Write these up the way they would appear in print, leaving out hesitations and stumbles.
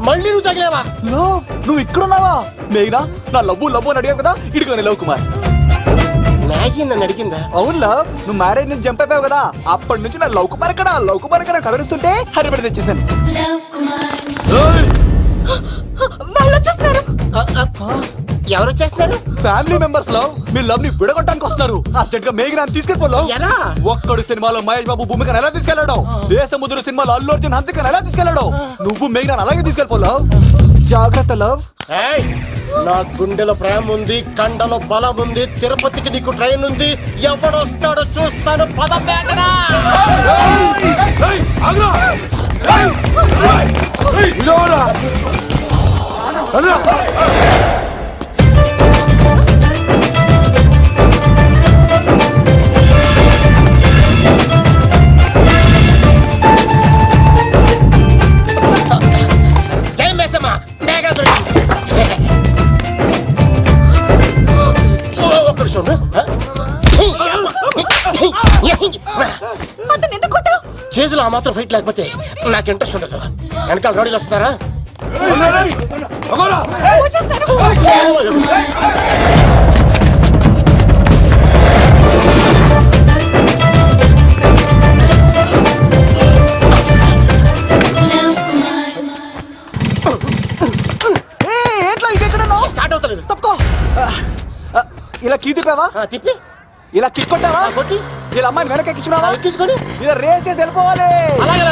మళ్ళీ నువ్వు తగిలేవా? లవ్ నువ్వు ఇక్కడున్నావా? మేఘనా నా లవ్వు అని అడిగావు కదా, ఇడిగోని లవ్ కుమార్. మ్యాగీ నన్ను అడిగిందా? అవును లవ్, నువ్వు మ్యారేజ్ నుంచి జంప్ అయిపోయావు కదా, అప్పటి నుంచి నా లవ్ కుమార్ ఇక్కడ కవరిస్తుంటే హరిబడి తెచ్చేసాను. వాళ్ళు వచ్చేస్తున్నారు. ఎవరు వచ్చేస్తున్నారు? ఫ్యామిలీ మెంబర్స్ లవ్, మీ లవ్ ని విడగొట్టడానికి వస్తున్నారు. అర్జెంట్ గా మేఘనాన్ని తీసుకెళ్ళిపోలేవు. ఎలా? ఒక్కడు సినిమాలో మహేష్ బాబు భూమికను ఎలా తీసుకెళ్లాడు, దేశముద్రు సినిమాలో అల్లు అర్జున్ హంసికను ఎలా తీసుకెళ్లాడు, నువ్వు మేఘనాన్ని అలాగే తీసుకెళ్ళిపోలేవు. జాగ్రత్త లవ్. నా గుండెలో ప్రేమ ఉంది, కండలో బలం ఉంది, తిరుపతికి నీకు ట్రైన్ ఉంది, ఎవడొస్తాడో చూస్తాను. పద మేఘనా. జై మేసమ్మ, మేఘనా దొరికింది. ఒక్క నిమిషం ఉండు. అతను ఎందుకు కొట్టావు? చేతులు ఆ మాత్రం ఫైట్ లేకపోతే నాకు ఇంట్రెస్ట్ ఉండదు. వెనకాల రోడీలు వస్తున్నారా? వచ్చేస్తారు. స్టార్ట్ అవుతలేదు. తప్పుకో. ఇలా కీ తిప్పావా? తిప్పి ఇలా కిక్ కొట్టావా? కొట్టి ఇలా అమ్మాయిని వెనక ఎక్కించున్నావా? ఎక్కించుకొని ఇలా రేస్ చేసి వెళ్ళిపోవాలి. అలాగే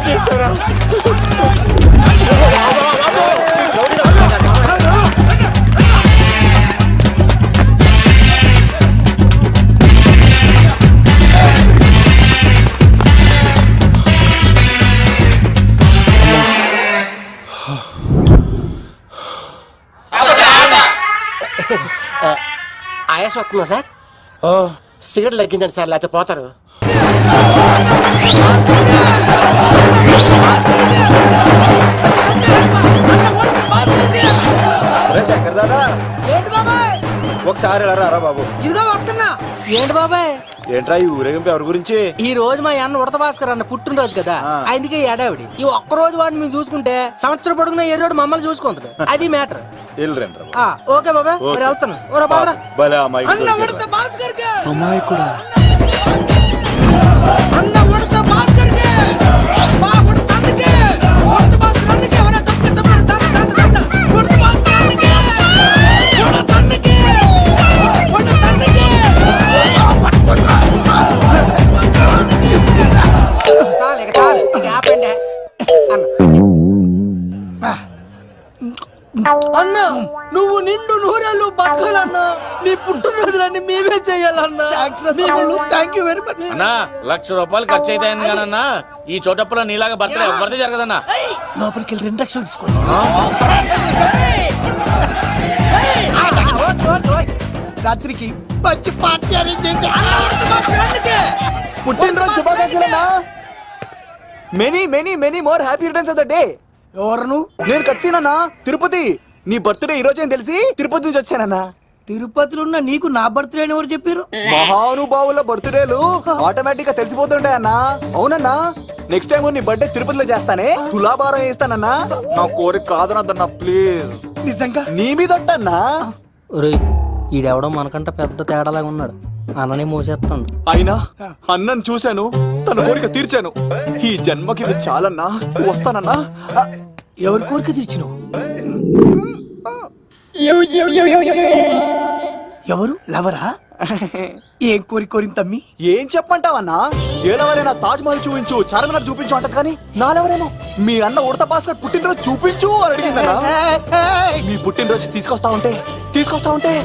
చేశారా? ఆయాసం వస్తుందా సార్? సిగరెట్ లెక్కించండి సార్, లేకపోతే పోతారు. శంకర్ దాదా, ఏంటి బాబాయ్? ఒకసారి రా బాబు. ఇదిగో వస్తున్నా. ఏంటి బాబాయ్? ఏంట్రా ఈ ఊరేగింపు ఎవరి గురించి? ఈ రోజు మా అన్న ఉడత భాస్కర్ అన్న పుట్టినరోజు కదా, అందుకే ఏడావిడి. ఈ ఒక్క రోజు వాడిని మేము చూసుకుంటే సంవత్సరం పొడుగున ఏరోడు మమ్మల్ని చూసుకుంటాడు. అది మ్యాటర్. ఓకే బాబాయ్, మరి వెళ్తాను. ఓరా బాబరా. అన్న ఉడత భాస్కర్ కే, అమ్మాయి కూడా అన్న ఉడత భాస్కర్ కే, మా ఉడత అన్నకే, ఉడత భాస్కర్ అన్నకే, ఎవరా తప్ప ఉడత భాస్కర్ అన్నకే, ఉడత అన్నకే, ఉడత అన్నకే. చాలు ఇక ఆపండి అన్న. నువ్వు నిండు నూరేళ్ళు బతకాలన్నా, నీ పుట్టినరోజులన్నీ మేమే చెయ్యాలన్నా. థ్యాంక్ యూ వెరీ మచ్ అన్నా. 1,00,000 రూపాయలు ఖర్చు అవుతాయన్నా. ఈ చోటప్పులో నీలాగా బర్త్డే ఎవరిది జరగదన్నా. లోపలికి వెళ్ళి 2 లక్షలు తీసుకోండి. రాత్రికి మంచి పార్టీ అరేంజ్ చేసి పుట్టినరోజు శుభాకాంక్షలన్నా. Many many many more happy returns of the day. ఎవరు? నేను కత్తినన్నా, తిరుపతి. నీ బర్త్డే ఈ రోజే అని తెలిసి తిరుపతి నుంచి వచ్చానన్నా. తిరుపతిలో ఉన్న నీకు నా బర్త్డే అని ఎవరు చెప్పారు? మహానుభావుల బర్త్డేలు ఆటోమేటిక్ గా తెలిసిపోతుంటాయి అన్నా. అవునన్నా, నెక్స్ట్ టైం నీ బర్త్డే తిరుపతిలో చేస్తానే, తులాభారం వేస్తానన్నా. నా కోరిక కాదనద్దన్నా ప్లీజ్. నిజంగా నీ మీద అన్నా. ఈడెవడో మనకంట పెద్ద తేడాలాగా ఉన్నాడు. అన్ననే మోసేస్తాడు. అయినా అన్నను చూశాను, తన కోరిక తీర్చాను. ఈ జన్మకి ఇది చాలన్నా, వస్తానన్నా. ఎవరి కోరిక తీర్చినావు? ఎవరు? లవరా? ఏం కోరి కోరింది తమ్మి? ఏం చెప్పంటావన్నా? ఏలవరైనా తాజ్ మహల్ చూపించు, చార్మినార్ చూపించు అంటది కానీ నాలెవరేమో మీ అన్న ఉడత భాస్కర్ పుట్టినరోజు చూపించు అని అడిగిందన్నా. మీ పుట్టినరోజు తీసుకొస్తా ఉంటే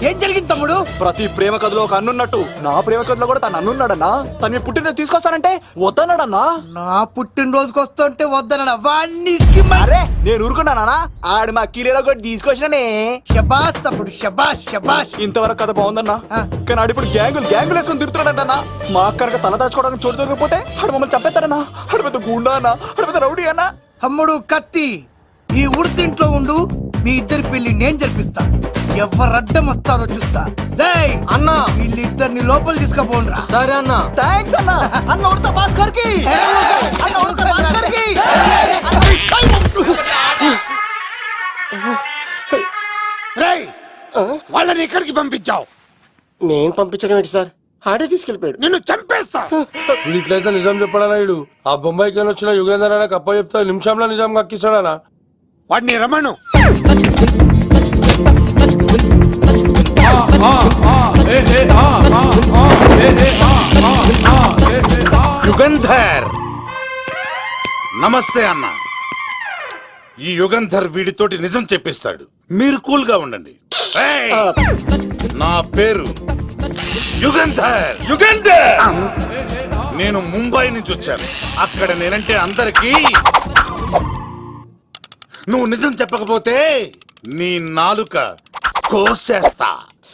ఏం జరిగింది తమ్ముడు? ప్రతి ప్రేమ కథలో ఒక అన్నున్నట్టు నా ప్రేమ కథలో కూడా తను అన్నున్నాడన్నా. తను మీ పుట్టినరోజు తీసుకొస్తానంటే వద్దన్నాడన్నా. నా పుట్టినరోజుకి వస్తుంటే వద్దన్నా. వాణ్ణి అరే నేను ఊరుకున్నానా? ఆడు మా కీలేలో కూడా తీసుకొచ్చిననే. శబాష్ తమ్ముడు, శబాష్ శబాష్. ఇంతవరకు కథ బాగుందన్నా, కానీ ఆడు ఇప్పుడు గ్యాంగులు వేసుకుని తిరుగుతున్నాడన్నా. మా అక్కడికి తల దాచుకోవడానికి చోటు దొరికిపోతే ఆడు మమ్మల్ని చంపేస్తాడన్నా. ఆడు పెద్ద గుండా అన్నా, ఆడు పెద్ద రౌడీ అన్నా. తమ్ముడు కత్తి, ఈ ఉడితింట్లో ఉండు, మీ ఇద్దరి పెళ్లి నేను జరిపిస్తా. ఎవరు అడ్డం వస్తారో చూస్తా. రేయ్ అన్నా వీళ్ళిద్దరిని లోపల తీసుకుపోండ్రా. సరే అన్న. థ్యాంక్స్ అన్న. అన్న ఉడత భాస్కర్ కి, అన్న ఉడత భాస్కర్ కి. రేయ్ వాళ్ళని ఎక్కడికి పంపించావు? నేను పంపించడం ఏంటి సార్, ఆడే తీసుకెళ్ళిపోయాడు. నిన్ను చంపేస్తా. వీడు ఇట్లయితే నిజం చెప్పడానా? వీడు ఆ బొంబాయికి వచ్చిన యుగేందర్ అనే అప్ప చెప్తా నిమిషంలో నిజం కక్కిస్తాడానా? వాడిని రమణు. యుగంధర్ నమస్తే అన్న. ఈ యుగంధర్ వీడితోటి నిజం చెప్పిస్తాడు, మీరు కూల్ గా ఉండండి. ఏయ్! నా పేరు యుగంధర్. యుగంధర్ నేను ముంబై నుంచి వచ్చాను. అక్కడ నేనంటే అందరికీ. నువ్వు నిజం చెప్పకపోతే నీ నాలుక కోసేస్తా.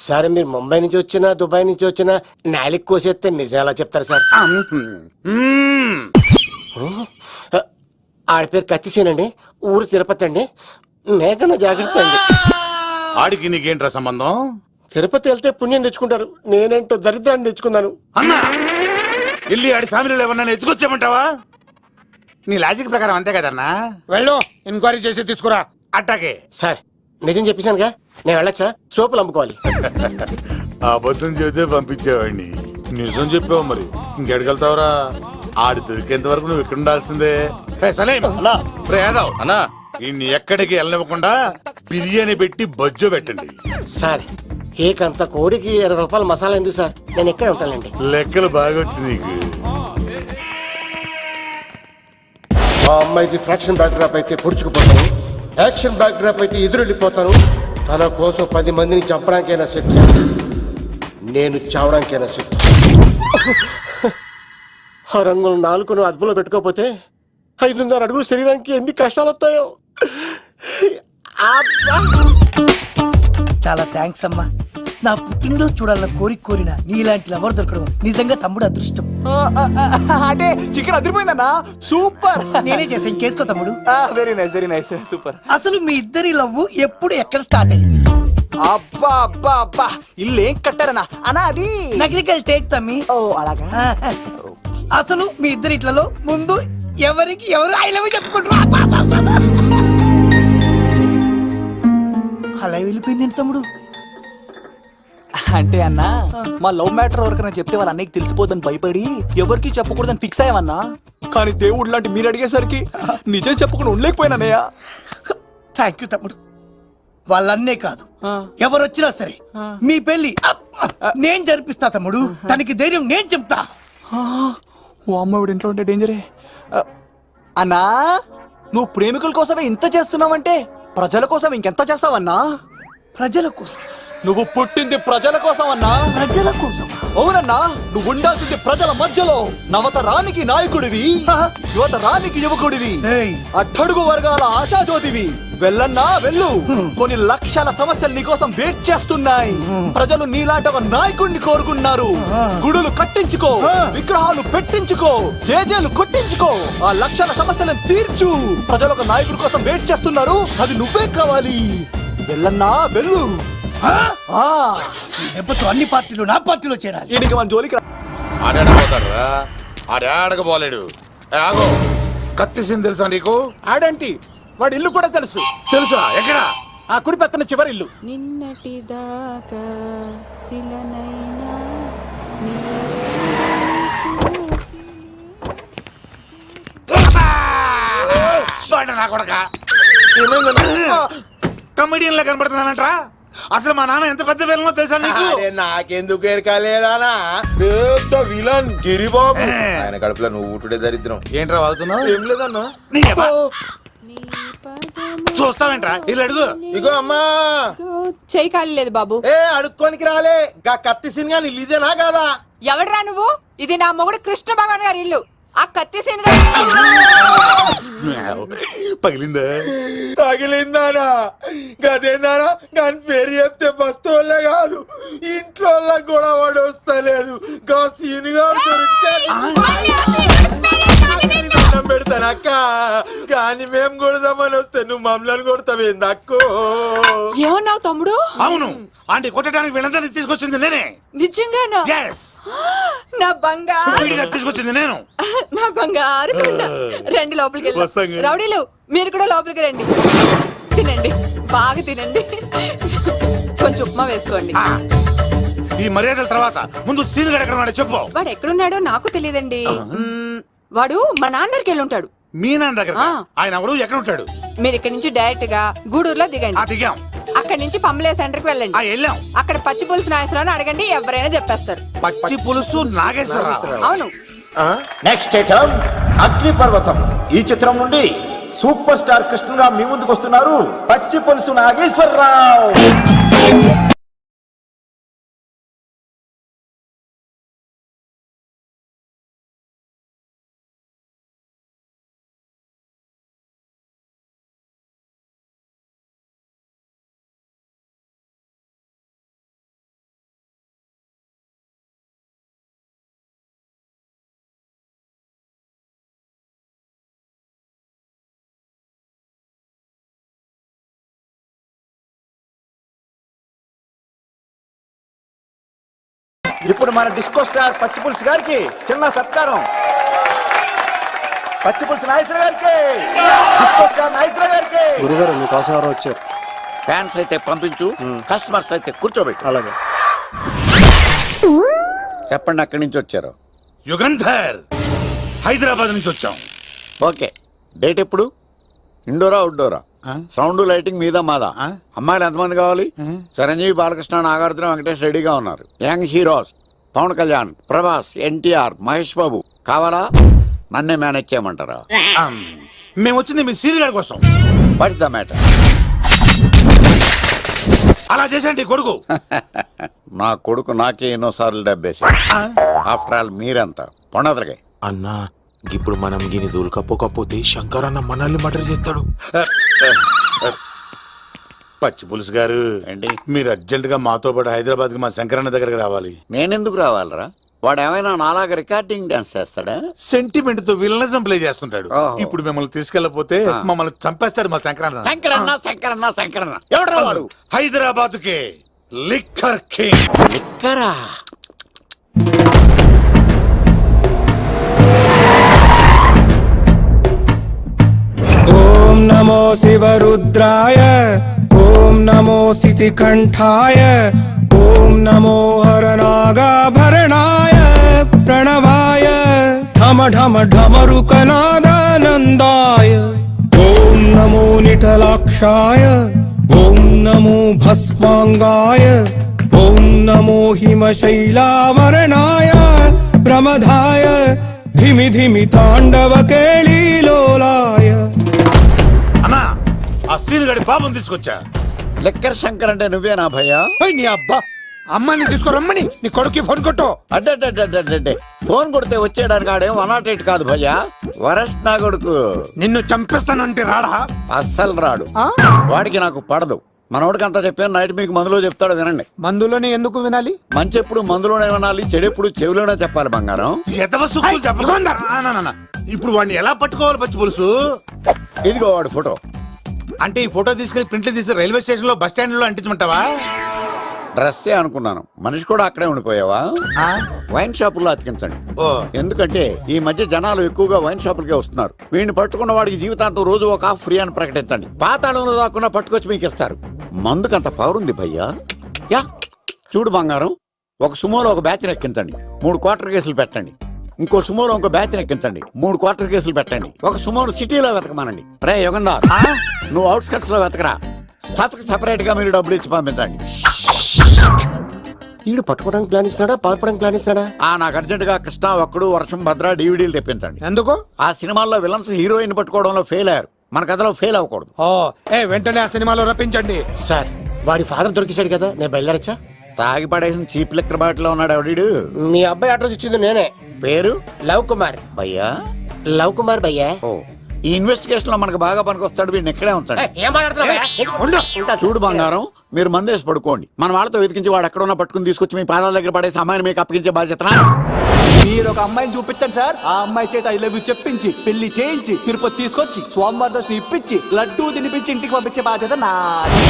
సరే మీరు ముంబై నుంచి వచ్చినా దుబాయ్ నుంచి వచ్చినా నాలిక్ కోసేస్తే నిజం ఎలా చెప్తారు సార్? మ్మ్. ఆడి పేరు కత్తిసేనండి, ఊరు తిరుపతి అండి. మేఘన జాగ్రత్త అండి. ఆడికి నీకేంట్రా సంబంధం? తిరుపతి వెళ్తే పుణ్యం తెచ్చుకుంటారు, నేనేంటో దరిద్రాన్ని తెచ్చుకున్నాను. అన్నా వెళ్ళి ఆడి ఫ్యామిలీలో ఎవరన్నా ఎత్తుకొచ్చామంటావా? నీ లాజిక్ ప్రకారం అంతే కదన్నా. వెళ్ళు, ఎంక్వైరీ చేసి తీసుకురా. అట్టాకే. సార్ నిజం చెప్పేశానుగా, నేను వెళ్ళచ్చా? సోపులు అమ్ముకోవాలి. అబద్ధం చెబితే పంపించేవాడిని, నిజం చెప్పావు మరి ఇంకెడగలుగుతావురా? ఆడి దొరికేంత వరకు నువ్వు ఇక్కడ ఉండాల్సిందే. రే సలీం, రే యాదవ్ అన్నా ఇన్ని ఎక్కడికి వెళ్ళనివ్వకుండా బిర్యానీ పెట్టి బజ్జో పెట్టండి. సార్ ఏకంత కోడికి 20 రూపాయల మసాలా ఎందుకు సార్, నేను ఎక్కడ ఉంటానండి. లెక్కలు బాగా వచ్చి నీకు. మా అమ్మాయిది ఫ్రాక్షన్ బ్యాక్ డ్రాప్ అయితే పొడుచుకుపోతాను, యాక్షన్ బ్యాక్ డ్రాప్ అయితే ఎదురెళ్ళిపోతాను. తన కోసం 10 మందిని చంపడానికైనా శక్తి, నేను చావడానికైనా శక్తి. ఆ రంగులు 4 అదుపులో పెట్టుకోకపోతే 5.5 అడుగుల శరీరానికి ఎన్ని కష్టాలు వస్తాయో. చాలా థ్యాంక్స్ అమ్మా. నా పుట్టినరోజు చూడాలన్న కోరిన నీలాంటి లవర్ దొరకడం నిజంగా తమ్ముడు అదృష్టం. అంటే చికెన్ అదిరిపోయిందన్నా, సూపర్. నేనే చేసా, ఇంకేసుకో తమ్ముడు. Very nice, very nice, super. అసలు మీ ఇద్దరి లవ్ ఎప్పుడు ఎక్కడ స్టార్ట్ అయింది? అబ్బా అబ్బా అబ్బా, ఇల్లు ఏం కట్టారన్నా అన్నా? అది నగరికల్ టేక్ తమ్మి. ఓ అలాగా. అసలు మీ ఇద్దరిట్లలో ముందు ఎవరికి ఎవరు ఐ లవ్ చెప్పుకుంటారు? అలా వెళ్ళిపోయింది తమ్ముడు. అంటే అన్నా మా లవ్ మ్యాటర్ ఎవరికైనా చెప్తే వాళ్ళ అన్నయ్యకి తెలిసిపోద్దని భయపడి ఎవరికి చెప్పకూడదని ఫిక్స్ అయ్యామన్నా. కానీ దేవుడు లాంటి మీరు అడిగేసరికి నిజం చెప్పకుండా ఉండలేకపోయినానయ్యా. థ్యాంక్ యూ తమ్ముడు. వాళ్ళన్నే కాదు, ఎవరొచ్చినా సరే మీ పెళ్లి నేను జరిపిస్తా తమ్ముడు. తనకి ధైర్యం నేను చెప్తా. ఓ అమ్మవిడ ఇంట్లో ఉంటే డేంజరే. అన్నా నువ్వు ప్రేమికుల కోసమే ఇంత చేస్తున్నావంటే ప్రజల కోసం ఇంకెంత చేస్తావన్నా? ప్రజల కోసం. నువ్వు పుట్టింది ప్రజల కోసం అన్నా. ప్రజల కోసం? అవునన్నా, నువ్వు ఉండాల్సింది ప్రజల మధ్యలో. నవతరానికి నాయకుడివి, యువతరానికి యువకుడివి, అట్టడుగు వర్గాల ఆశాజ్యోతివి. వెళ్ళన్నా వెళ్ళు, కొన్ని లక్షల సమస్యలు నీకోసం వెయిట్ చేస్తున్నాయి. ప్రజలు నీలాంటి ఒక నాయకుడిని కోరుకున్నారు. గుడులు కట్టించుకో, విగ్రహాలు పెట్టించుకో, జేజేలు కొట్టించుకో, ఆ లక్షల సమస్యలను తీర్చు. ప్రజలు ఒక నాయకుడి కోసం వెయిట్ చేస్తున్నారు, అది నువ్వే కావాలి. వెళ్ళన్నా వెళ్ళు. దెబ్బతో అన్ని పార్టీలు నా పార్టీలో చేరాలి. ఈడికి మన జోలికి ఆడాడపోతాడు రా, ఆడాడకపోలేడు. ఆగో, కత్తిసింది తెలుసా నీకు? ఆడంటి వాడి ఇల్లు కూడా తెలుసు. తెలుసా? ఎక్కడ? ఆ కుడి పక్కన చివరి ఇల్లు. నిన్నటి దాకా శిలనైనా నా కొడక కమెడియన్ లా కనబడుతున్నానంట్రా. అసలు మా నాన్న ఎంత పెద్ద విలనో తెలుసా నీకు? నాకెందుకు ఎరకాలేదానా, పెద్ద విలన్ గిరిబాబు. ఆయన కడుపులో నువ్వు ఊటుడే దరిద్రం. ఏంట్రా వాగుతున్నావు? ఏం లేదన్నా. చూస్తావేంట్రా, ఇల్లు అడుగు. ఇగో అమ్మా, చేయి కాలేదు బాబు. ఏ అడుక్కోనికి రాలే, గా కత్తి సినిమా నీళ్ళు ఇదేనా కాదా? ఎవడరా నువ్వు? ఇది నా మొగుడు కృష్ణ భగవాన్ గారి ఇల్లు. ఆ కత్తి సీన్ పగిలిందా? తగిలిందానా? గదేందానా? దాని పేరు చెప్తే బస్తోళ్ళే కాదు, ఇంట్లో కూడా వాడు వస్తలేదు. గా సీనుగాడు దొరికితే దండం పెడతాను అక్క, కానీ మేము కొడదామని వస్తే నువ్వు మమ్మల్ని కొడతావేంది అక్కో? ఏమన్నావు తమ్ముడు? అవును, ఆంటీ కొట్టడానికి వీళ్ళందరినీ తీసుకొచ్చింది నేనే. నిజంగానా? Yes. నా బంగారు వీడిగా తీసుకొచ్చింది నేను. నా బంగారు కొండ. రండి లోపలికి వస్తాం వెళ్దాం. కానీ. రౌడీలు మీరు కూడా లోపలికి రండి. తినండి, బాగా తినండి. కొంచెం ఉప్మా వేసుకోండి. ఈ మర్యాదల తర్వాత ముందు సీన్ గడ ఎక్కడ ఉన్నాడో చెప్పు. వాడు ఎక్కడున్నాడో నాకు తెలియదండి. వాడు మా నాన్న దగ్గరికి వెళ్ళి ఉంటాడు. మీ నాన్న దగ్గర ఆ. ఆయన ఎవరు, ఎక్కడ ఉంటాడు? మీరు ఇక్కడ నుంచి డైరెక్ట్ గా గూడూరులో ఆ దిగండి. దిగాం, అక్కడ నుంచి పంబలే సెంటర్ కి ఆ వెళ్ళండి. వెళ్ళాం. అక్కడ పచ్చి పులుసు నాగేశ్వరరావు అడగండి, ఎవరైనా చెప్పేస్తారు. పచ్చి పులుసు నాగేశ్వరరావు. అవును. నెక్స్ట్ ఐటమ్ అగ్ని పర్వతం. ఈ చిత్రం నుండి సూపర్ స్టార్ కృష్ణగా మీ ముందుకు వస్తున్నారు పచ్చి పులుసు నాగేశ్వరరావు. ఇప్పుడు మన డిస్కో స్టార్ పచ్చి పులుసు గారికి చిన్న సత్కారం. పచ్చి పులుసు నాగేశ్వర గారికి, డిస్కో స్టార్ నాగేశ్వర గారికి. గురుగారు మీకోసం ఎవరో వచ్చారు. ఫ్యాన్స్ అయితే పంపించు, కస్టమర్స్ అయితే కూర్చోబెట్టు. అలాగే. చెప్పండి, అక్కడి నుంచి వచ్చారు. యుగంధర్, హైదరాబాద్ నుంచి వచ్చాం. ఓకే, డేట్ ఎప్పుడు? ఇండోరా అవుట్డోరా? సౌండ్ లైటింగ్ మీద మాదా? అమ్మాయిలు ఎంతమంది కావాలి? చిరంజీవి, బాలకృష్ణ, నాగార్జున, వెంకటేష్ రెడీగా ఉన్నారు. యంగ్ హీరోస్ పవన్ కళ్యాణ్, ప్రభాస్, ఎన్టీఆర్, మహేష్ బాబు కావాలా? నన్నే మేనేజ్ చేయమంటారా? మేము వచ్చింది మీ సీన్ గడ కోసం. What's the matter? అలా చేసేయండి కొడుకు. నా కొడుకు నాకే ఎన్నోసార్లు దెబ్బేసి. ఆఫ్టర్ ఆల్ మీరంతా పొండదలకే. అన్నా, ఇప్పుడు మనం గిని దూల్కపోకపోతే శంకర్ అన్న మనల్ని మర్డర్ చేస్తాడు. పచ్చి పులుసు గారు, ఏంటి? మీరు అర్జెంట్ గా మాతో పాటు హైదరాబాద్ కి మా శంకరన్న దగ్గరకు రావాలి. నేనెందుకు రావాలరా? వాడు ఏమైనా నాలాగా రికార్డింగ్ డాన్స్ చేస్తాడా? సెంటిమెంట్ తో విలనిజం ప్లే చేస్తుంటాడు. ఓహో. ఇప్పుడు మిమ్మల్ని తీసుకెళ్లపోతే మమ్మల్ని చంపేస్తాడు మా శంకరన్న. శంకరన్న శంకరన్న శంకరన్న ఎవడరా వాడు? హైదరాబాద్ కే లిక్కర్ కింగ్. లిక్కరా? ఓం నమో శివరుద్రాయ, ఓం నమో సితికంఠాయ, ఓం నమో హరనాగాభరణాయ ప్రణవాయ ఢమ ఢమ ఢమరుకనాదానందాయ. ఓం నమో నిఠలాక్షాయ, ఓం నమో భస్మాంగాయ, ఓం నమో హిమశైలావరణాయ ప్రమదాయ ధిమి ధిమి తాండవ కేళీలోలాయ. అన్నా, ఆ సీన్ గడి పాపం తీసుకొచ్చా. లిక్కర్ శంకర్ అంటే నువ్వేనా భయ్యా? నీ అబ్బా, అమ్మాయిని తీసుకురమ్మని నీ కొడుకు ఫోన్ కొట్టు. అడ్డే ఫోన్ కొడితే వచ్చేయడానికి ఆడేం 108 కాదు భయ్యా, వరస్ట్ నా కొడుకు. నిన్ను చంపేస్తానంటే రాడా? అస్సలు రాడు. వాడికి నాకు పడదు. మనోడికి అంతా చెప్పాను, నైట్ మీకు మందులో చెప్తాడు వినండి. మందులోనే ఎందుకు వినాలి? మంచి ఎప్పుడు మందులోనే వినాలి, చెడు ఎప్పుడు చెవిలోనే చెప్పాలి బంగారం. ఎదవ సుక్కులు చెప్పకుండా. ఇప్పుడు వాడిని ఎలా పట్టుకోవాలి పచ్చి పులుసు? ఇదిగో వాడు ఫోటో. అంటే ఈ ఫోటో తీసుకెళ్లి ప్రింట్లు తీసి రైల్వే స్టేషన్ లో బస్ స్టాండ్ లో అంటించమంటావా? డ్రెస్సే అనుకున్నాను, మనిషి కూడా అక్కడే ఉండిపోయావా? వైన్ షాపుల్లో అతికించండి. ఓ. ఎందుకంటే ఈ మధ్య జనాలు ఎక్కువగా వైన్ షాపులకే వస్తున్నారు. వీడిని పట్టుకున్న వాడికి జీవితాంతం రోజు ఒక ఆఫ్ ఫ్రీ అని ప్రకటించండి. పాతాళంలో దాక్కున్నా పట్టుకొచ్చి మీకు ఇస్తారు. మందుకంత పవర్ ఉంది భయ్యా. యా చూడు బంగారం, ఒక సుమోలో ఒక బ్యాచ్ ఎక్కించండి, 3 క్వార్టర్ కేసులు పెట్టండి. ఇంకో సుమోలో ఇంకో బ్యాచ్ ఎక్కించండి, 3 క్వార్టర్ కేసులు పెట్టండి. ఒక సుమోను సిటీలో వెతకమానండి. రే యుగంధర్, నువ్వు అవుట్స్కట్స్ లో వెతకరా. స్టాఫ్ కి సెపరేట్ గా మీరు డబ్బులు ఇచ్చి పంపించండి. వీడు పట్టుకోవడానికి ప్లాన్ ఇస్తున్నాడా, పాల్పడానికి ప్లాన్ ఇస్తున్నాడా? నాకు అర్జెంట్ గా కృష్ణ, ఒక్కడు, వర్షం, భద్ర డివిడీలు తెప్పించండి. ఎందుకు? ఆ సినిమాల్లో విలన్స్ హీరోయిన్ పట్టుకోవడంలో ఫెయిల్ అయ్యారు, మన కథలో ఫెయిల్ అవ్వకూడదు. వెంటనే ఆ సినిమాలో రప్పించండి. సార్, వాడి ఫాదర్ దొరికేశాడు కదా, నేను బయలుదేరచ్చా? తాగి పడేసిన చీప్ లెక్కర్ బాటిలో ఉన్నాడు ఎవడీడు? మీ అబ్బాయి అడ్రస్ ఇచ్చింది నేనే. పేరు? లవ్ కుమార్. భయ్యా? లవ్ కుమార్ భయ్యా. ఓ, ఈ ఇన్వెస్టిగేషన్ లో మనకు బాగా పనికొస్తాడు, వీడిని ఎక్కడే ఉంచండి. చూడు బంగారం, మీరు మందేసి పడుకోండి. మన వాళ్ళతో వెతికించి వాడు ఎక్కడ ఉన్నా పట్టుకుని తీసుకొచ్చి మీ పాదాల దగ్గర పడేసి అమ్మాయిని మీకు అప్పగించే బాధ్యత. మీరు ఒక అమ్మాయిని చూపించండి సార్. ఆ అమ్మాయి చేత ఐ లవ్ యూ చెప్పించి పెళ్లి చేయించి తిరుపతి తీసుకొచ్చి స్వామివారి దర్శనం ఇప్పించి లడ్డూ తినిపించి ఇంటికి పంపించే బాధ్యత నాది.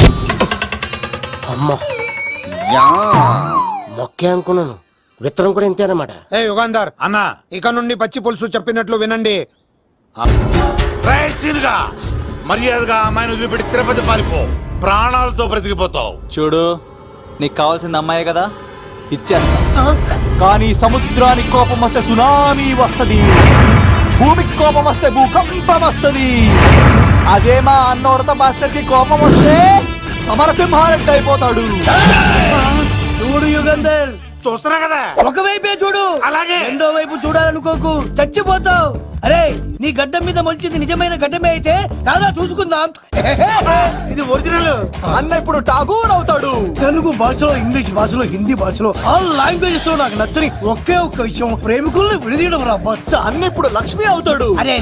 అమ్మా యా. మొక్కే అనుకున్నాను, విత్తనం కూడా ఇంతేనమాట. ఏ యుగాంధర్ అన్నా ఇక నుండి పచ్చి పులుసు చెప్పినట్లు వినండి. రైసీనుగా మర్యాదగా అమ్మాయిని వదిలిపెట్టి తిరుపతి పారిపో, ప్రాణాలతో బ్రతికిపోతావు. చూడు, నీకు కావాల్సింది అమ్మాయే కదా, ఇచ్చేస్తా. కానీ సముద్రానికి కోపం వస్తే సునామీ వస్తది, భూమికి కోపం వస్తే భూకంపం వస్తది. అదే మా అన్నోడత మాస్టర్ కి కోపం వస్తే సమరసింహారెడ్డి అయిపోతాడు. చూడు యుగంధర్, చూస్తున్నా కదా. ఒకవైపే చూడు, అలాగే. రెండో వైపు చూడాలనుకోకు, చచ్చిపోతావు. అరే, నీ గడ్డం మీద మొలిచింది నిజమైన గడ్డమే అయితే రాదా చూసుకుందాం. ఇది ఒరిజినల్. అన్న ఇప్పుడు ఠాగూర్ అవుతాడు. తెలుగు భాషలో, ఇంగ్లీష్ భాషలో, హిందీ భాషలో ఆల్ లాంగ్వేజెస్ లో నాకు నచ్చని ఒకే ఒక్క విషయం, ప్రేమికుల్ని విడదీయడం రా బచ్చ. అన్న ఇప్పుడు లక్ష్మి అవుతాడు. అరే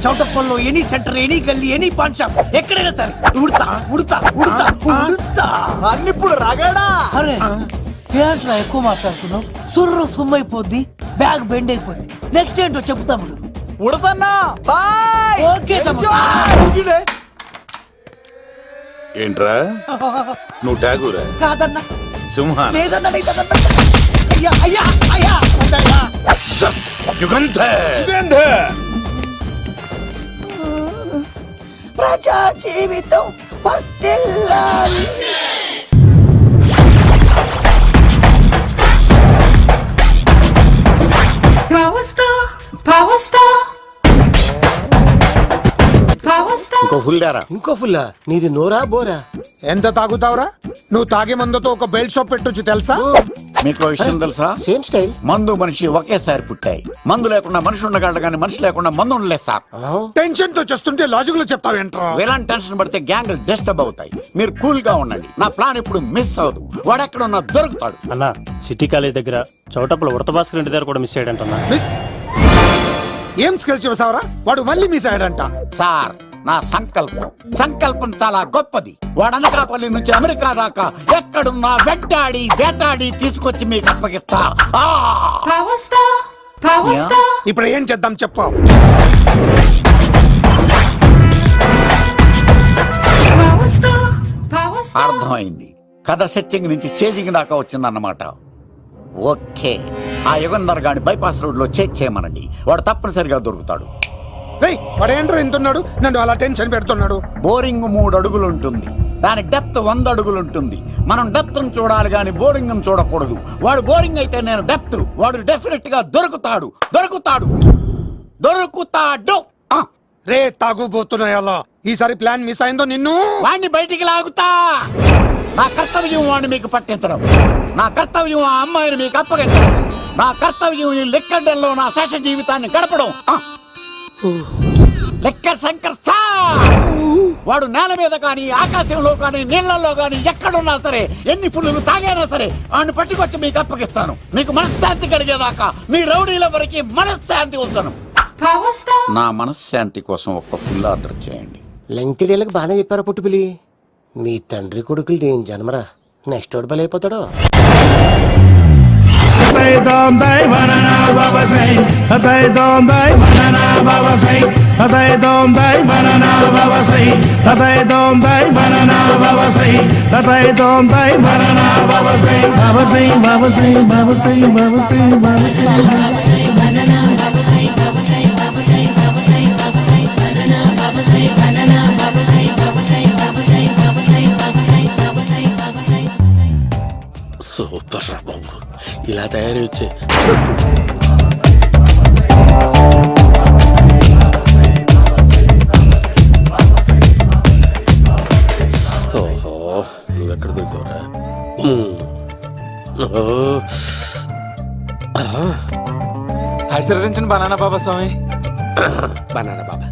చౌటప్పల్లో ఎనీ సెంటర్, ఎనీ గల్లీ, ఎనీ పాన్ షాప్, ఎక్కడైనా సరే ఉడతా ఉడతా ఉడతా ఉడతా. అన్న ఇప్పుడు రగడా. అరే ఏంట్రా ఎక్కువ మాట్లాడుతున్నావు? సుర్రు సుమ్మైపోద్ది, బ్యాగ్ బెండ్ అయిపోద్ది. నెక్స్ట్ ఏంటో చెప్తాము. ఉడతన్నా బాయ్. ఓకే తమ్ముడు. ఏంట్రా నువ్వు ఠాగూరా? కాదన్నా, సింహా? లేదన్నా, లేదన్నా. అయ్యా అయ్యా అయ్యా అయ్యా. యుగంధర్. ప్రజా జీవితం వర్ధిల్లాలి. ఇంకో ఫుల్ దారా. ఇంకో ఫుల్లా? నీది నోరా బోరా? ఎంత తాగుతావురా? నువ్వు తాగే మందుతో ఒక బెల్ట్ షాప్ పెట్టొచ్చు తెలుసా? మీకు విషయం తెలుసా? Same style. మందు మనిషి ఒకేసారి పుట్టాయి. మందు లేకుండా మనిషి ఉండగలడు కానీ మనిషి లేకుండా మందు ఉండలేదు సార్. టెన్షన్ తో చేస్తుంటే లాజిక్ లో చెప్తావేంట్రా? ఎలాంటి టెన్షన్ పడితే గ్యాంగులు డిస్టర్బ్ అవుతాయి. మీరు కూల్ గా ఉండండి. నా ప్లాన్ ఇప్పుడు మిస్ అవ్వదు. వాడెక్కడున్నా దొరుకుతాడు. అన్నా, సిటీ కాలేజ్ దగ్గర చౌటప్పల ఉడత భాస్కర్ ఇంటి దగ్గర కూడా మిస్ అయ్యాడంటన్నా. మిస్ ఏం స్కిల్స్ చేసావరా? వాడు మళ్ళీ మిస్ అయ్యాడంట. సార్, నా సంకల్పం చాలా గొప్పది. వాడు అనకాపల్లి నుంచి అమెరికా దాకా ఎక్కడున్నా వెంటాడి వేటాడి తీసుకొచ్చి మీకు అప్పగిస్తా. ఇప్పుడు ఏం చేద్దాం చెప్పు. అర్థమైంది. కథ సెట్టింగ్ నుంచి చేజింగ్ దాకా వచ్చిందన్నమాట. ఓకే, ఆ యుగంధర్ గాని బైపాస్ రోడ్ లో చెక్ చేయమనండి. వాడు తప్పనిసరిగా దొరుకుతాడు. రేయ్, వాడేంట్రా ఎంతున్నాడు? నన్ను అలా టెన్షన్ పెడుతున్నాడు. బోరింగ్ 3 అడుగులు ఉంటుంది, దాని డెప్త్ 100 అడుగులు ఉంటుంది. మనం డెప్త్ చూడాలి గాని బోరింగ్ చూడకూడదు. వాడు బోరింగ్ అయితే నేను డెప్త్. వాడు డెఫినెట్ గా దొరుకుతాడు. రే తాగుబోతున్నాయి అలా. ఈసారి ప్లాన్ మిస్ అయిందో నిన్ను వాడిని బయటికి లాగుతా. నా కర్తవ్యం వాడిని మీకు పట్టించడం. నా కర్తవ్యం ఆ అమ్మాయిని మీకు అప్పగించడం. నా కర్తవ్యం ఈ లెక్కడల్లో నా శేష జీవితాన్ని గడపడం. లెక్కర్ శంకర్ సార్, వాడు నేల మీద కానీ ఆకాశంలో కానీ నీళ్లలో కానీ ఎక్కడున్నా సరే, ఎన్ని పుల్లులు తాగైనా సరే వాడిని పట్టుకొచ్చి మీకు అప్పగిస్తాను. మీకు మనశ్శాంతి కలిగేదాకా మీ రౌడీలెవరికి మనశ్శాంతి ఉంచను. నా మనశ్శాంతి కోసం ఒక్క ఫుల్ ఆర్డర్ చేయండి. లెంగ్తీడేళ్ళకి బాగానే చెప్పారా పుట్టుపిలి? మీ తండ్రి కొడుకులు దేని జన్మరా, నెక్స్ట్ వాడు బలైపోతాడో. సూపర్ రా బాబు, ఇలా తయారు వచ్చే. ఓహో, నువ్వెక్కడ దొరికావురా? ఆశీర్వదించండి బనానా బాబా స్వామి. బనానా బాబా.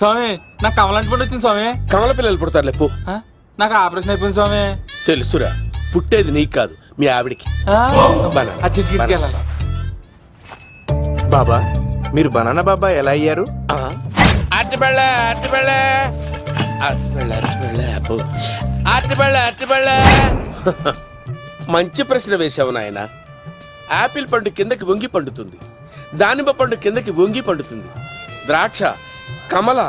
స్వామి, నాకు కమలాంటి పండు వచ్చింది స్వామి. కమల పిల్లలు పుడతారు లేపు. నాకు ఆపరేషన్ అయిపోయింది స్వామి. తెలుసురా, పుట్టేది నీకు కాదు మీ ఆవిడికి. ఆ చిటికి వెళ్ళాలి. బాబా, మీరు బనానా బాబా ఎలా అయ్యారు? మంచి ప్రశ్న వేశావు నాయన. యాపిల్ పండు కిందకి వంగి పండుతుంది, దానిమ్మ పండు కిందకి వంగి పండుతుంది, ద్రాక్ష, కమల,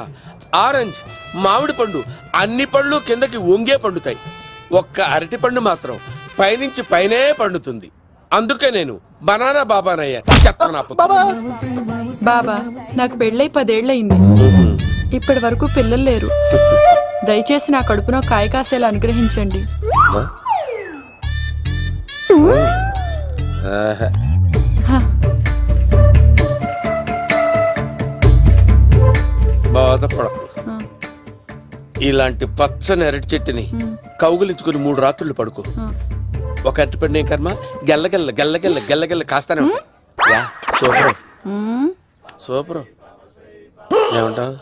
ఆరెంజ్, మామిడి పండు అన్ని పళ్ళు కిందకి వంగే పండుతాయి. ఒక్క అరటి పండు మాత్రం పైనుంచి పైనే పండుతుంది. అందుకే నేను బనానా బాబానయ్యా. చెప్తాను నా పుత్రుడు. బాబా నాకు పెళ్ళై 10 ఏళ్ళయింది. ఇప్పటి వరకు పిల్లలు లేరు. దయచేసి నా కడుపునో కాయ కాసేలా అనుగ్రహించండి. ఆహా. బాధపడకు. ఇలాంటి పచ్చని అరటి చెట్టుని కౌగులించుకుని 3 రాత్రులు పడుకో. ఒక అరటి పండు ఏం కర్మ, గెల్లగెల్ల గెల్లగెల్ల గెల్లగెల్ల కాస్తానే ఉంటాయి. Yeah, super super. ఏమంటావు?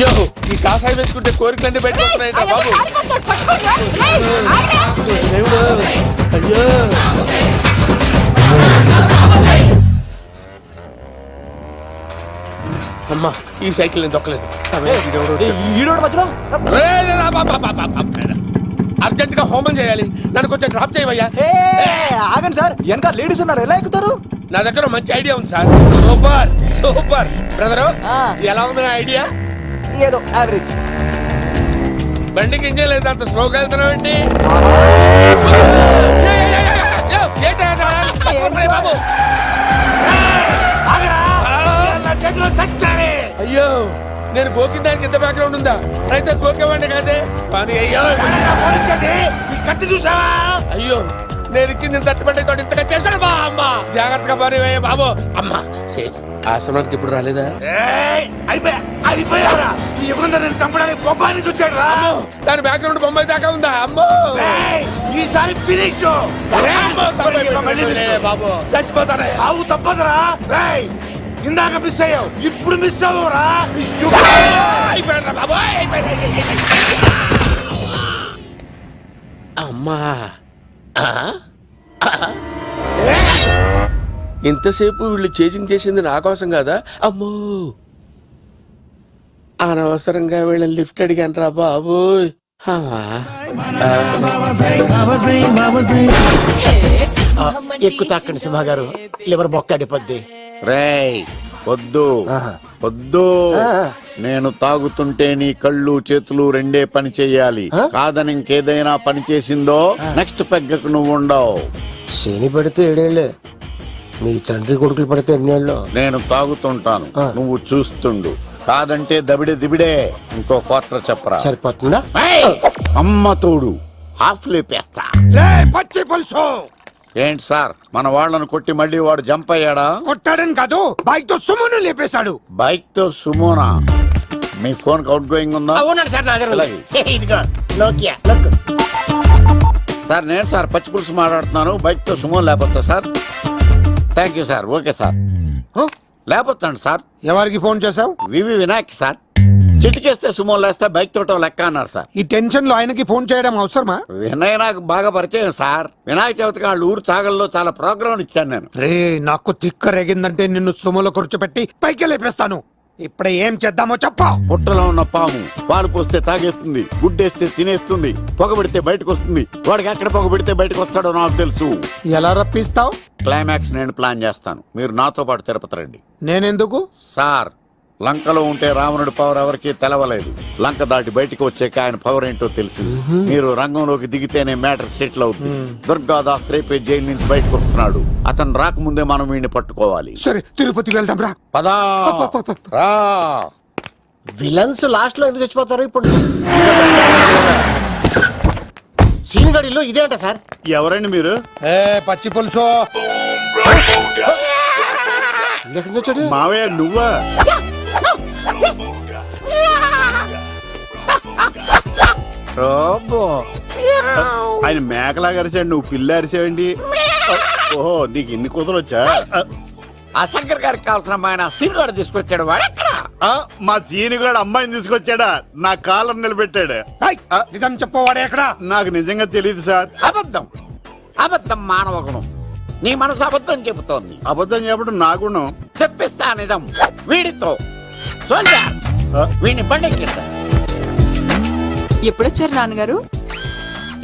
యో, ఈ కాసాయి వేసుకుంటే కోరికలన్నీ బయటకొస్తున్నాయి బాబు. దేవుడు, అయ్యో. అమ్మా, ఈ సైకిల్ నేను దొక్కలేదు. అర్జెంట్ గా హోమం చేయాలి, నన్ను కొంచెం డ్రాప్ చేయవయ్యా. ఆగండి సార్, వెనక లేడీస్ ఉన్నారు, ఎలా ఎక్కుతారు? నా దగ్గర మంచి ఐడియా ఉంది సార్. Super super. బ్రదరు, ఎలా ఉంది నా ఐడియా? ఏదో యావరేజ్. బండికి ఇంజన్ లేదు, అంత స్లోగా వెళ్తున్నావు ఏంటి? బాబు అయ్యో, నేను గోకిన దానికి ఇంత బ్యాక్గ్రౌండ్ ఉందా? అయితే గోకేవాడిని కాదే. కానీ అయ్యో కత్తి చూసావా? అయ్యో, నేను ఇచ్చింది తట్టుబడి తోటి ఇంతగా చేశాను బా. అమ్మ జాగ్రత్తగా పని బాబు. అమ్మ సేఫ్. ఆశ్రమానికి ఇప్పుడు రాలేదా? అయిపోయారా? ఈ యుగంలో నేను చంపడానికి బొమ్మాయిని చూచాడు రా. దాని బ్యాక్గ్రౌండ్ బొమ్మాయి దాకా ఉందా? అమ్మో, ఈసారి ఫినిష్ బాబు, చచ్చిపోతానే. సాగు తప్పదురా. ఇందాక మిస్ అయ్యావు, ఇప్పుడు మిస్ అవ్వరా. అయిపోయాడు బాబు, అమ్మా. ఇంతసేపు వీళ్ళు చేజింగ్ చేసింది నా కోసం కాదా? అమ్మో, అనవసరంగా వీళ్ళని లిఫ్ట్ అడిగాను రా బాబు. ఎక్కు తాకండి సింహ గారు, లివర్ బొక్క అడిపోద్ది. రేయ్ వద్దు వద్దు, నేను తాగుతుంటే నీ కళ్ళు చేతులు రెండే పని చెయ్యాలి. కాదని ఇంకేదైనా పని చేసిందో నెక్స్ట్ పెగ్గకు నువ్వు ఉండవు. శని పడితే 7 ఏళ్ళే, మీ తండ్రి కొడుకులు పడితే 8 ఏళ్ళు. నేను తాగుతుంటాను, నువ్వు చూస్తుండు. కాదంటే దబిడే దిబిడే. ఇంకో క్వార్టర్ చెప్పరా? సరిపోతుందా? అమ్మ తోడు హాఫ్ లేపేస్తా. పచ్చి పులుసు. ఏంటి సార్, మన వాళ్ళను కొట్టి మళ్ళీ వాడు జంప్ అయ్యాడా? కొట్టాడని కాదు, బైక్ తో సుమ్మును లేపేశాడు. బైక్ తో సుమోనా? మీ ఫోన్ అవుట్ గోయింగ్ ఉందా? అవునండి సార్, నా దగ్గర అలాగే. ఇదిగో నోకియా లోక్. సార్ నేను సార్ పచ్చి పులుసు మాట్లాడుతున్నాను. బైక్ తో సుమో లేపొచ్చా sir? Thank you sir. Okay sir, లేపొచ్చండి సార్. ఎవరికి ఫోన్ చేసావు? వివి వినాయక్ సార్. చిటికేస్తే సుమో లేస్తే బైక్ తోటో లెక్క అన్నారు సార్. ఈ టెన్షన్ లో ఆయనకి ఫోన్ చేయడం అవసరమా? వినయ్ నాకు బాగా పరిచయం సార్. వినాయక చవితికి వాళ్ళ ఊరు చాగల్లో చాలా ప్రోగ్రాం ఇచ్చాను నేను. రే, నాకు తిక్క రేగిందంటే నిన్ను సుమోలో కూర్చోబెట్టి పైకి లేపేస్తాను. ఇప్పుడే ఏం చేద్దామో చెప్పా. పుట్టలో ఉన్న పాము పాలు పోస్తే తాగేస్తుంది, గుడ్డేస్తే తినేస్తుంది, పొగబెడితే బయటకు వస్తుంది. వాడికి ఎక్కడ పొగబెడితే బయటకు వస్తాడో నాకు తెలుసు. ఎలా రప్పిస్తావు? క్లైమాక్స్ నేను ప్లాన్ చేస్తాను, మీరు నాతో పాటు తిరుపతి రండి. నేనెందుకు? సార్, లంకలో ఉంటే రావణుడి పవర్ ఎవరికి తెలవలేదు. లంక దాటి బయటకు వచ్చాక ఆయన పవర్ ఏంటో తెలిసింది. మీరు రంగంలోకి దిగితేనే మ్యాటర్ సెటిల్ అవుతుంది. దుర్గాదాస్ రేపే జైలు నుంచి బయటకు వస్తున్నాడు. అతను రాకముందే మనం వీడిని పట్టుకోవాలి. సరే, తిరుపతికి వెళ్దాం రా. పదా రా. విలన్స్ లాస్ట్ లో ఎందుకు చచ్చిపోతారు? ఇప్పుడు సీన్ గడిలో ఇదే అంట సార్. ఎవరండి మీరు? పచ్చి పులుసు. మావయ్య నువ్వా? ఆయన మేకలాగా అరిచాడు, నువ్వు పిల్ల అరిచావండి. ఓహో, నీకు ఇన్ని కూతురు వచ్చా? ఆ శంకర్ గారికి కావాల్సిన అమ్మాయి సీనుగాడు తీసుకొచ్చాడు. మా సీనుగాడు అమ్మాయిని తీసుకొచ్చాడా? నా కాలం నిలబెట్టాడు. నిజం చెప్పవాడే ఎక్కడ? నాకు నిజంగా తెలియదు సార్. అబద్ధం అబద్ధం మానవ గుణం. నీ మనసు అబద్ధం చెబుతోంది. అబద్ధం చెప్పడం నా గుణం. తెప్పిస్తా నిజం వీడితో. వీడిని బండెక్కిస్తా. ఎప్పుడొచ్చారు నాన్నగారు?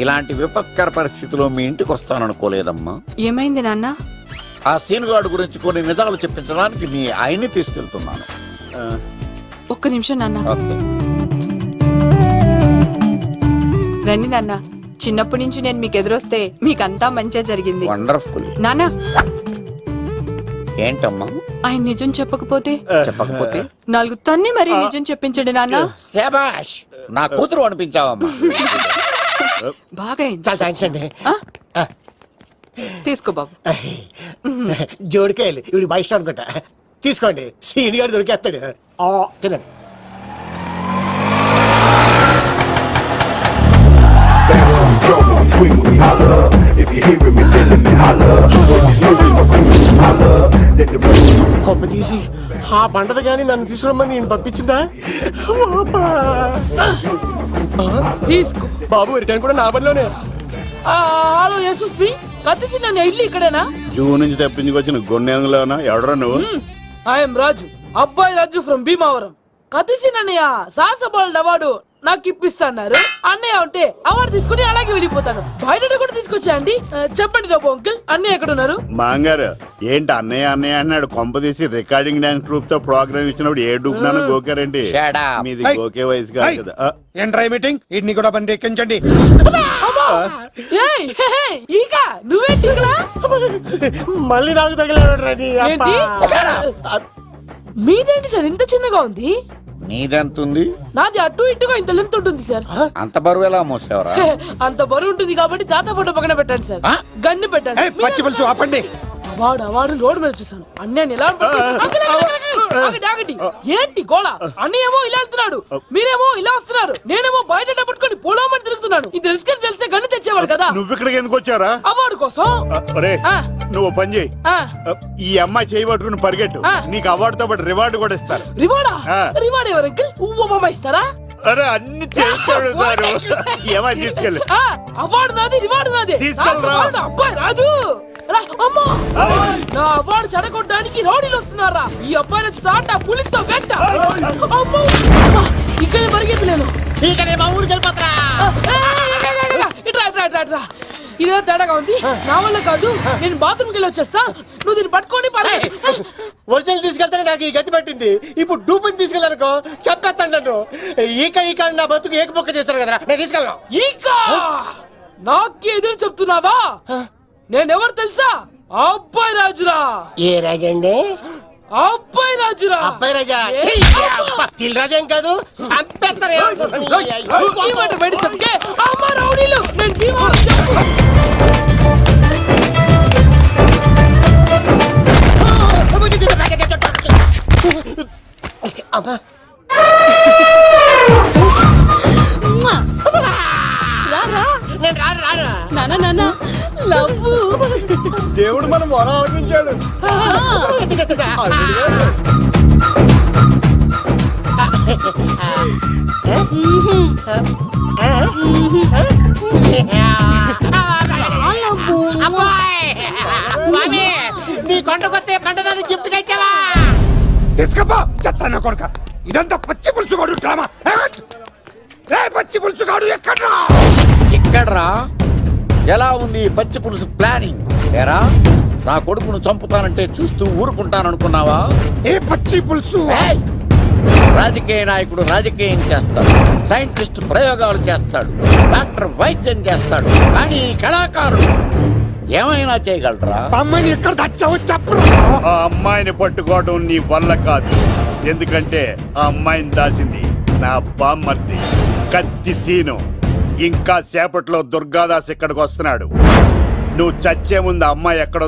ఇలాంటి విపత్కర పరిస్థితిలో మీ ఇంటికి వస్తాననుకోలేదమ్మా. ఏమైంది నాన్న? ఆ సీనుగాడు గురించి కొన్ని నిజాలు చెప్పించడానికి మీ ఆయన్ని తీసుకెళ్తున్నాను. ఒక్క నిమిషం నాన్న. ఓకే. రండి నాన్న. చిన్నప్పటి నుంచి నేను మీకు ఎదురొస్తే మీకంతా మంచిగా జరిగింది. వండర్ఫుల్. నాన్న, ఏంటమ్మా? ఆయన నిజం చెప్పకపోతే చెప్పకపోతే 4 తన్ని మరి నిజం చెప్పించండి నాన్న. శభాష్, నా కూతురు అనిపించావమ్మా. బాగా అయింది. చాలా థ్యాంక్స్ అండి. తీసుకో బాబు. జోడికాయలు ఇవి బయట అనుకుంటా. తీసుకోండి, సీని గారు దొరికేస్తాడు. తినండి. కొమ్మ తీసి ఆ పంటది కానీ నన్ను తీసుకురమ్మని నేను పంపించిందా? తీసుకో బాబు రిటర్న్ కూడా నా పనిలోనే. హలో యశస్వి, కత్తిసి నన్ను ఇల్లు ఇక్కడేనా? జూ నుంచి తప్పించుకొచ్చిన గొన్నెంగులోనా? ఎవడరా నువ్వు? ఐఎమ్ రాజు, అబ్బాయి రాజు ఫ్రమ్ భీమావరం. కత్తిసి నన్నయ్య సాహసబాల్ అవార్డు నాకు ఇప్పిస్తున్నారు. అన్నయ్య ఉంటే అవార్డు తీసుకుని అలాగే వెళ్ళిపోతాను. బయట కూడా తీసుకొచ్చా అండి. చెప్పండి రాబు అంకుల్, అన్నయ్య ఎక్కడ ఉన్నారు? మాంగారు ఏంటి అన్నయ్య అన్నయ్య అన్నాడు? కొంప తీసి రికార్డింగ్ డాన్స్ ట్రూప్ తో ప్రోగ్రామ్ ఇచ్చినప్పుడు ఏ డూబ్నాను గోకారండి? Shut up. మీది గోకే వయసు కాదు కదా. ఏంట్రై మీటింగ్? ఇడ్ని కూడా బండి ఎక్కించండి. ఏయ్, హే, హే, ఈక నువ్వేంటి ఇక్కడ? మళ్ళీ నాకు తగిలాడు. ఏంటి? మీదేంటి సార్ ఇంత చిన్నగా ఉంది? నీదెంతుంది? నాది అటు ఇటుగా ఇంత లెంత్ ఉంటుంది సార్. అంత బరువు ఎలా మోసేవరా? అంత బరువు ఉంటుంది కాబట్టి తాత ఫోటో పక్కన పెట్టండి సార్. గన్ను పెట్టండి. పచ్చి పులుసు ఆపండి. అవార్డు రోడ్డు మీద చూసాను. అన్నయ్య ఎలా ఆగండి. ఏంటి గోళ? అన్నయ్య ఏమో ఇలా వెళ్తున్నాడు, మీరేమో ఇలా వస్తున్నారు, నేనేమో బయట పట్టుకొని పోలోమని తిరుగుతున్నాను. ఇది రిస్క్ తెలిసే గన్ను తెచ్చేవాడు కదా. నువ్వు ఇక్కడికి ఎందుకు వచ్చారా? అవార్డు కోసం. ఒరే నువ్వు పని చేయి, ఈ అమ్మాయి చేయి పట్టుకుని పరిగెట్టు. నీకు అవార్డు తో పాటు రివార్డు కూడా ఇస్తారు. రివార్డా? రివార్డ్ ఎవరు అంకుల్? ఉవ్వమ్మ ఇస్తారా? అరే అన్ని చేస్తాడు సార్. ఏమై తీసుకెళ్ళి. అవార్డు నాది, రివార్డు నాది. తీసుకెళ్ళరా. అబ్బాయి రాజు అమ్మా, నా అవార్డు చెడగొట్టడానికి రౌడీలు వస్తున్నారా? ఈ అబ్బాయి స్టార్ట్ ఆ పులితో వెంట. ఇక్కడ పరిగెత్తలేను. ఇట్రా ఇదే తేడాగా ఉంది. నా వల్ల కాదు, నేను బాత్రూమ్కి వెళ్ళి వచ్చేస్తా. నువ్వు దీన్ని పట్టుకొని ఒరిజినల్ తీసుకెళ్తానే నాకు ఈ గతి పట్టింది. ఇప్పుడు డూపుని తీసుకెళ్ళానుకో చెప్పేస్తాను నన్ను. ఈక నా బతుకు ఏకపొక్క చేశారు కదా, నేను తీసుకెళ్ళను. ఈక నాకే ఎదురు చెప్తున్నావా? నేనెవరు తెలుసా? అబ్బాయి రాజురా. ఏ రాజండి? అబ్బాయి రాజురా. అబ్బాయి రాజా? తిల్ రాజా ఏం కాదు, సంపేస్తారు. ఈ మాట బయట చెప్తే అమ్మ రౌడీలు నేను భీమవరం చెప్పు. అమ్మా దేవుడు మనం మొర ఆలోచించాడు. నీ కొండకొస్తే కంటదాన్ని గిఫ్ట్ గా ఇచ్చావా? తీసుకపో చెత్తాన కొడుక. ఇదంతా పచ్చి పులుసుగాడు డ్రామా. పచ్చి పులుసుగాడు ఎక్కడ్రా? ఎక్కడ్రా? ఎలా ఉంది పచ్చి పులుసు ప్లానింగ్? ఏరా, నా కొడుకును చంపుతానంటే చూస్తూ ఊరుకుంటాననుకున్నావా? ఏ పచ్చి పులుసు? రాజకీయ నాయకుడు రాజకీయం చేస్తాడు, సైంటిస్ట్ ప్రయోగాలు చేస్తాడు, డాక్టర్ వైద్యం చేస్తాడు, కానీ కళాకారుడు ఏమైనా చేయగలరా? అమ్మాయిని ఎక్కడ తెచ్చావో చెప్పు. ఆ అమ్మాయిని పట్టుకోవడం నీ వల్ల కాదు. ఎందుకంటే ఆ అమ్మాయిని దాసింది నా బామ్మర్ది కత్తి సీను. ఇంకా సేపట్లో దుర్గాదాస్ ఇక్కడికి వస్తున్నాడు. నువ్వు చచ్చే ముందు అమ్మాయి ఎక్కడ